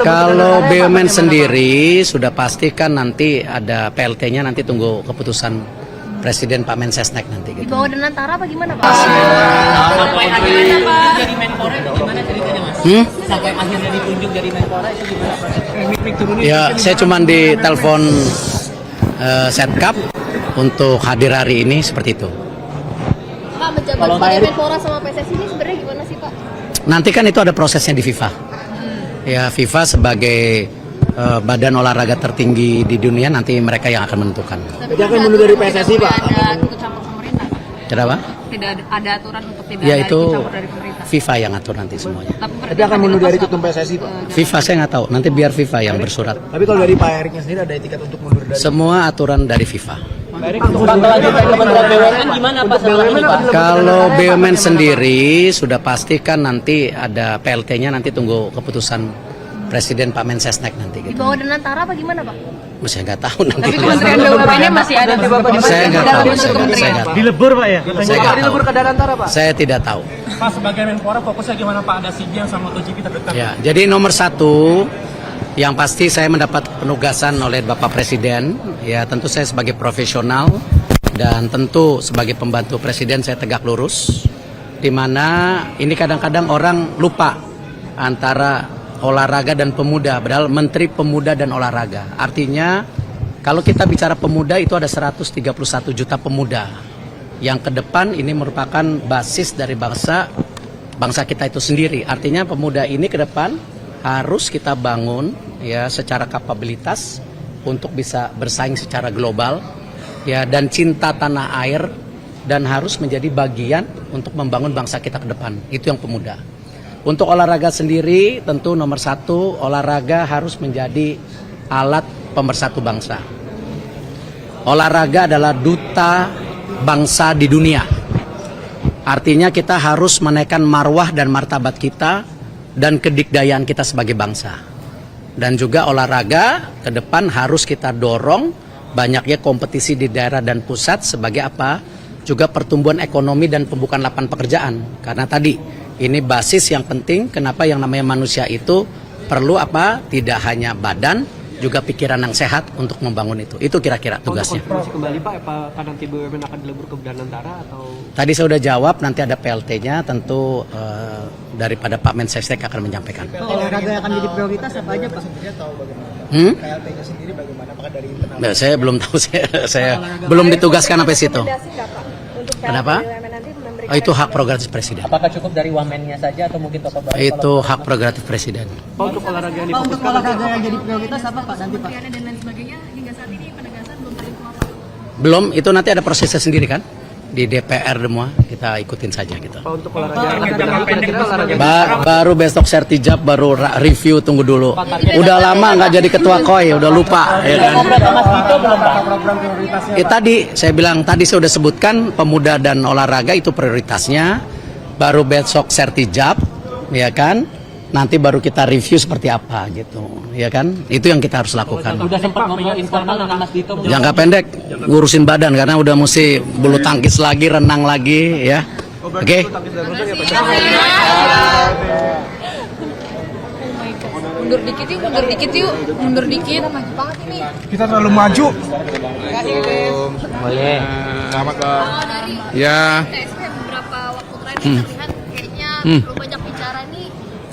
Kalau BUMN sendiri sudah pastikan nanti ada PLT-nya, nanti tunggu keputusan Presiden Pak Mensesnek nanti. Di bawah Danantara apa gimana Pak? Sampai akhirnya jadi Menpora itu gimana ceritanya Mas? Sampai akhirnya ditunjuk jadi Menpora itu gimana? Ya, saya cuma ditelepon Setkap untuk hadir hari ini seperti itu. Pak, menjabat sebagai Menpora sama PSSI ini sebenarnya gimana sih Pak? Nanti kan itu ada prosesnya di FIFA. Ya, FIFA sebagai badan olahraga tertinggi di dunia, nanti mereka yang akan menentukan. Jadi akan mundur dari PSSI Pak? Tidak ada ikut campur pemerintah. Kenapa? Tidak ada aturan untuk tidak Ya ada itu ikut campur dari pemerintah. FIFA yang atur nanti semuanya. Jadi akan mundur dari ketum PSSI Pak? FIFA saya nggak tahu, nanti biar FIFA yang bersurat. Tapi kalau dari Pak Eriknya sendiri ada etikat untuk mundur dari? Semua aturan dari FIFA. BUMN gimana Pak setelah ini Pak? Kalau BUMN sendiri sudah pastikan nanti ada PLT-nya, nanti tunggu keputusan Presiden Pak Mensesnek nanti. Di bawah Danantara apa gimana Pak? Saya nggak tahu nanti. Tapi Kementerian BUMN masih ada di bawah Saya nggak tahu. Saya nggak tahu. Dilebur Pak ya? Saya nggak tahu. Dilebur ke Danantara Pak? Saya tidak tahu. Pak, sebagai Menpora fokusnya gimana Pak? Ada SEA Games sama MotoGP terdekat. Ya, jadi nomor satu yang pasti saya mendapat penugasan oleh Bapak Presiden. Ya, tentu saya sebagai profesional dan tentu sebagai pembantu Presiden saya tegak lurus. Di mana ini kadang-kadang orang lupa antara olahraga dan pemuda, padahal Menteri Pemuda dan Olahraga. Artinya kalau kita bicara pemuda itu ada 131 juta pemuda yang ke depan ini merupakan basis dari bangsa kita itu sendiri. Artinya pemuda ini ke depan harus kita bangun ya secara kapabilitas untuk bisa bersaing secara global ya, dan cinta tanah air, dan harus menjadi bagian untuk membangun bangsa kita ke depan. Itu yang pemuda. Untuk olahraga sendiri tentu nomor satu, olahraga harus menjadi alat pemersatu bangsa. Olahraga adalah duta bangsa di dunia. Artinya kita harus menaikkan marwah dan martabat kita dan kedikdayaan kita sebagai bangsa. Dan juga olahraga ke depan harus kita dorong banyaknya kompetisi di daerah dan pusat sebagai apa? Juga pertumbuhan ekonomi dan pembukaan lapangan pekerjaan. Karena tadi ini basis yang penting, kenapa yang namanya manusia itu perlu apa? Tidak hanya badan, juga pikiran yang sehat untuk membangun itu. Itu kira-kira tugasnya. Konfirmasi kembali Pak, apakah nanti BUMN akan dilebur ke Danantara atau? Tadi saya sudah jawab, nanti ada PLT-nya, tentu daripada Pak Mensesnek akan menyampaikan. Olahraga yang akan jadi prioritas apa aja Pak? PLT-nya sendiri bagaimana? Apakah dari internal? Nah, saya belum tahu, saya belum ditugaskan sampai situ. Kenapa? Oh, itu hak prerogatif Presiden. Apakah cukup dari wamennya saja atau mungkin tokoh baru? Itu hak prerogatif Presiden. Untuk olahraga yang difokuskan, olahraga yang jadi prioritas apa Pak nanti Pak? Dan lain sebagainya hingga saat ini penegasan belum terima Pak. Belum, itu nanti ada prosesnya sendiri kan? Di DPR semua, kita ikutin saja gitu. Untuk olahraga Baru besok sertijab, baru review, tunggu dulu. Udah lama nggak jadi ketua KOI, udah lupa. Ya kan? program prioritasnya. Tadi saya bilang, tadi saya udah sebutkan pemuda dan olahraga itu prioritasnya. Baru besok sertijab, ya kan? Nanti baru kita review seperti apa gitu, ya kan? Itu yang kita harus lakukan. Udah sempat ngobrol informal dengan Mas Dito? Jangka pendek ngurusin badan karena udah mesti bulu tangkis lagi, renang lagi, ya. Oke. Mundur dikit yuk, mundur dikit yuk, mundur dikit. Maju banget ini. Kita terlalu maju. Boleh. Selamat Pak. Ya. Beberapa waktu terakhir terlihat kayaknya perlu banyak bicara nih.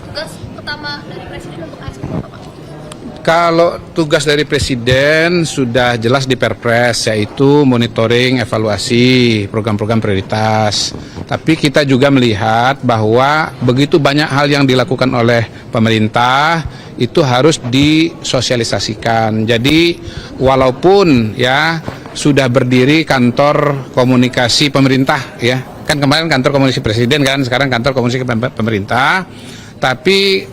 Tugas pertama dari Presiden untuk ASP apa Pak? Kalau tugas dari Presiden sudah jelas di Perpres, yaitu monitoring, evaluasi program-program prioritas. Tapi kita juga melihat bahwa begitu banyak hal yang dilakukan oleh pemerintah itu harus disosialisasikan. Jadi walaupun ya sudah berdiri kantor komunikasi pemerintah, ya kan kemarin kantor komunikasi Presiden kan, sekarang kantor komunikasi pemerintah. Tapi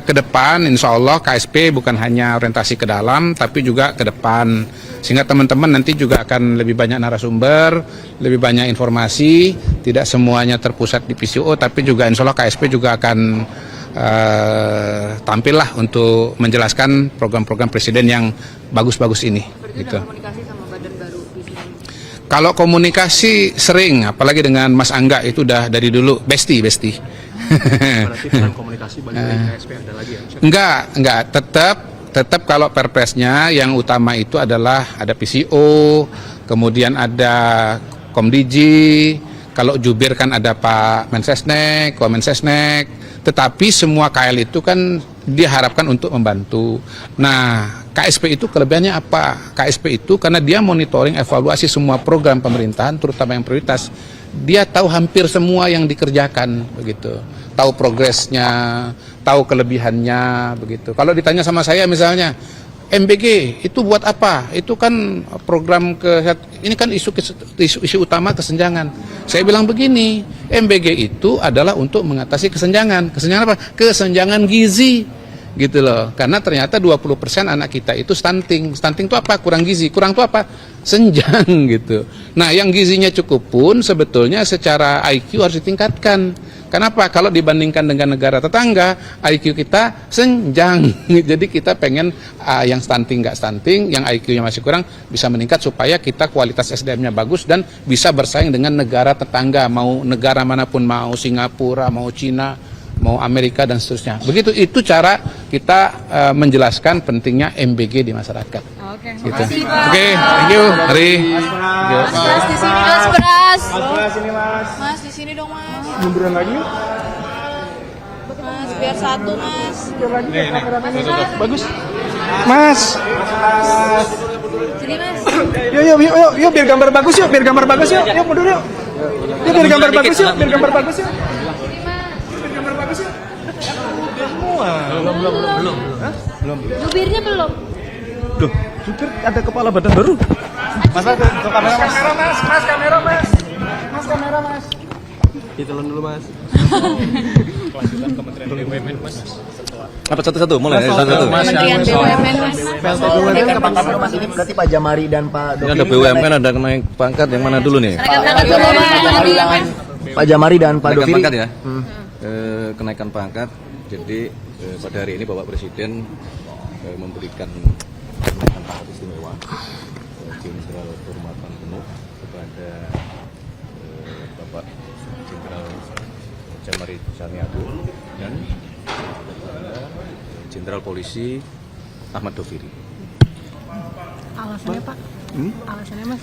ke depan insya Allah KSP bukan hanya orientasi ke dalam, tapi juga ke depan. Sehingga teman-teman nanti juga akan lebih banyak narasumber, lebih banyak informasi, tidak semuanya terpusat di PCO, tapi juga insya Allah KSP juga akan tampil lah untuk menjelaskan program-program Presiden yang bagus-bagus ini. Gitu. Kalau komunikasi sering, apalagi dengan Mas Angga itu udah dari dulu, bestie. Berarti peran komunikasi bagi KSP ada lagi ya? Enggak, tetap kalau perpresnya yang utama itu adalah ada PCO, kemudian ada Komdiji, kalau jubir kan ada Pak Mensesnek, Komensesnek, tetapi semua KL itu kan diharapkan untuk membantu. Nah, KSP itu kelebihannya apa? KSP itu karena dia monitoring evaluasi semua program pemerintahan, terutama yang prioritas. Dia tahu hampir semua yang dikerjakan, begitu. Tahu progresnya, tahu kelebihannya, begitu. Kalau ditanya sama saya misalnya, MBG itu buat apa? Itu kan program ini kan isu utama kesenjangan. Saya bilang begini, MBG itu adalah untuk mengatasi kesenjangan. Kesenjangan apa? Kesenjangan gizi. Gitu loh. Karena ternyata 20% anak kita itu stunting. Stunting itu apa? Kurang gizi. Kurang itu apa? Senjang gitu. Nah, yang gizinya cukup pun sebetulnya secara IQ harus ditingkatkan. Kenapa? Kalau dibandingkan dengan negara tetangga, IQ kita senjang. Jadi kita pengen yang stunting nggak stunting, yang IQ-nya masih kurang bisa meningkat supaya kita kualitas SDM-nya bagus dan bisa bersaing dengan negara tetangga, mau negara manapun, mau Singapura, mau Cina, mau Amerika dan seterusnya. Begitu itu cara kita menjelaskan pentingnya MBG di masyarakat. Oke, Gitu. makasih Pak. Oke, thank you. Mari. Mas di sini Mas beras. Mas ini Mas. Mas di sini dong Mas. Munduran lagi yuk. Mas biar satu Mas. Bagus. Mas. Sini Mas. Yuk biar gambar bagus yuk, biar gambar bagus yuk. Yuk mundur yuk. Yuk biar gambar bagus yuk, biar gambar bagus yuk. Biar gambar bagus yuk. Belum. Jubirnya belum. Duh, supir ada kepala badan baru. Mas, kamera Mas. Mas, kamera Mas. Mas, kamera Mas. Ditelan dulu Mas. Kelanjutan Kementerian BUMN Mas. Apa satu-satu mulai satu-satu. Kementerian BUMN Mas. BUMN Mas ini berarti Pak Jamari dan Pak Ini ada BUMN ada naik pangkat yang mana dulu nih? Angkat dulu Mas. Pak Jamari dan Pak Kenaikan Doviri. pangkat ya. Kenaikan pangkat. Jadi pada hari ini Bapak Presiden memberikan kenaikan pangkat istimewa Jenderal Kehormatan Penuh kepada Bapak Jenderal Jamari Saniago dan Jenderal Polisi Ahmad Doviri. Alasannya Pak? Alasannya Mas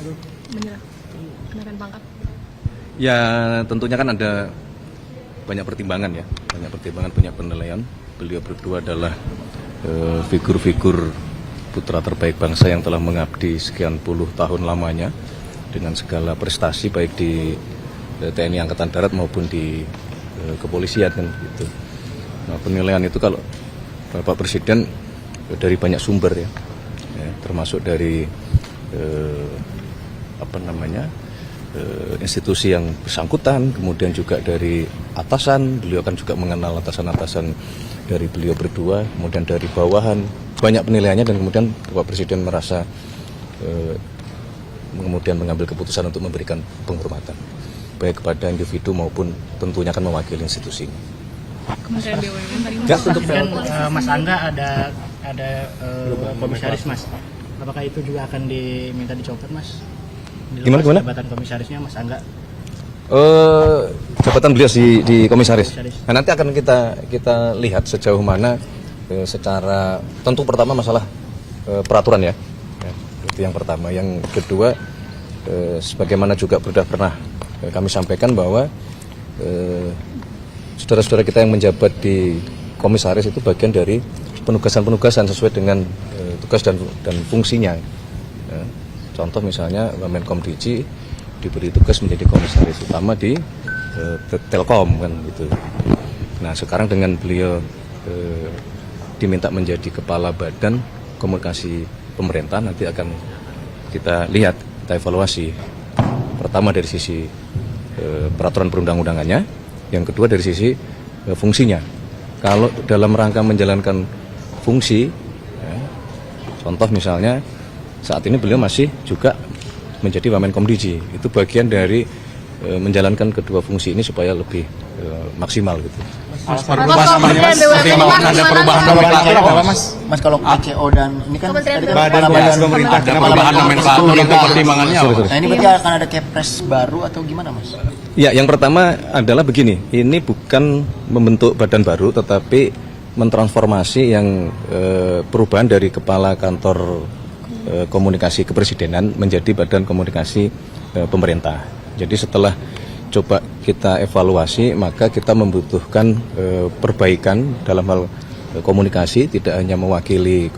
menyerah kenaikan pangkat? Ya tentunya kan ada banyak pertimbangan ya, banyak pertimbangan, banyak penilaian. Beliau berdua adalah figur-figur putra terbaik bangsa yang telah mengabdi sekian puluh tahun lamanya dengan segala prestasi baik di TNI Angkatan Darat maupun di kepolisian kan gitu. Nah, penilaian itu kalau Bapak Presiden dari banyak sumber ya termasuk dari institusi yang bersangkutan, kemudian juga dari atasan, beliau kan juga mengenal atasan-atasan dari beliau berdua, kemudian dari bawahan, banyak penilaiannya dan kemudian Bapak Presiden merasa kemudian mengambil keputusan untuk memberikan penghormatan baik kepada individu maupun tentunya akan mewakili institusi ini. Kementerian BUMN tadi Ya, Untuk Mas Angga ada komisaris Mas. Apakah itu juga akan diminta dicopot Mas? Gimana? Jabatan komisarisnya Mas Angga. Jabatan beliau di komisaris. Komisaris. Nah, nanti akan kita lihat sejauh mana secara tentu pertama masalah peraturan ya. Itu yang pertama. Yang kedua sebagaimana juga sudah pernah kami sampaikan bahwa saudara-saudara kita yang menjabat di komisaris itu bagian dari penugasan-penugasan sesuai dengan tugas dan fungsinya. Contoh misalnya Menkomdiji diberi tugas menjadi komisaris utama di Telkom kan gitu. Nah sekarang dengan beliau diminta menjadi kepala badan komunikasi pemerintah, nanti akan kita lihat, kita evaluasi. Pertama dari sisi peraturan perundang-undangannya, yang kedua dari sisi fungsinya. Kalau dalam rangka menjalankan fungsi, contoh misalnya saat ini beliau masih juga menjadi Wamenkomdiji, itu bagian dari menjalankan kedua fungsi ini supaya lebih maksimal gitu. Ada perubahan nomenklatur apa Mas? Mas kalau PCO dan ini kan Kementerian tadi kan Badan kepala Dinas Pemerintah dan perubahan nomenklatur itu pertimbangannya apa? Nah ini berarti akan ada kepres baru atau gimana Mas? Ya, yang pertama adalah begini, ini bukan membentuk badan baru, tetapi mentransformasi yang perubahan dari kepala kantor komunikasi kepresidenan menjadi badan komunikasi pemerintah. Jadi setelah coba kita evaluasi, maka kita membutuhkan perbaikan dalam hal komunikasi, tidak hanya mewakili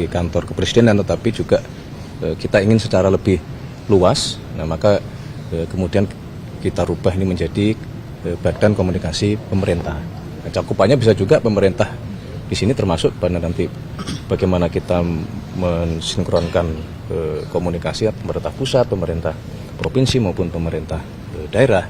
kantor kepresidenan, tetapi juga kita ingin secara lebih luas. Nah, maka kemudian kita rubah ini menjadi badan komunikasi pemerintah. Nah, cakupannya bisa juga pemerintah di sini termasuk pada nanti bagaimana kita mensinkronkan komunikasi pemerintah pusat, pemerintah provinsi maupun pemerintah daerah.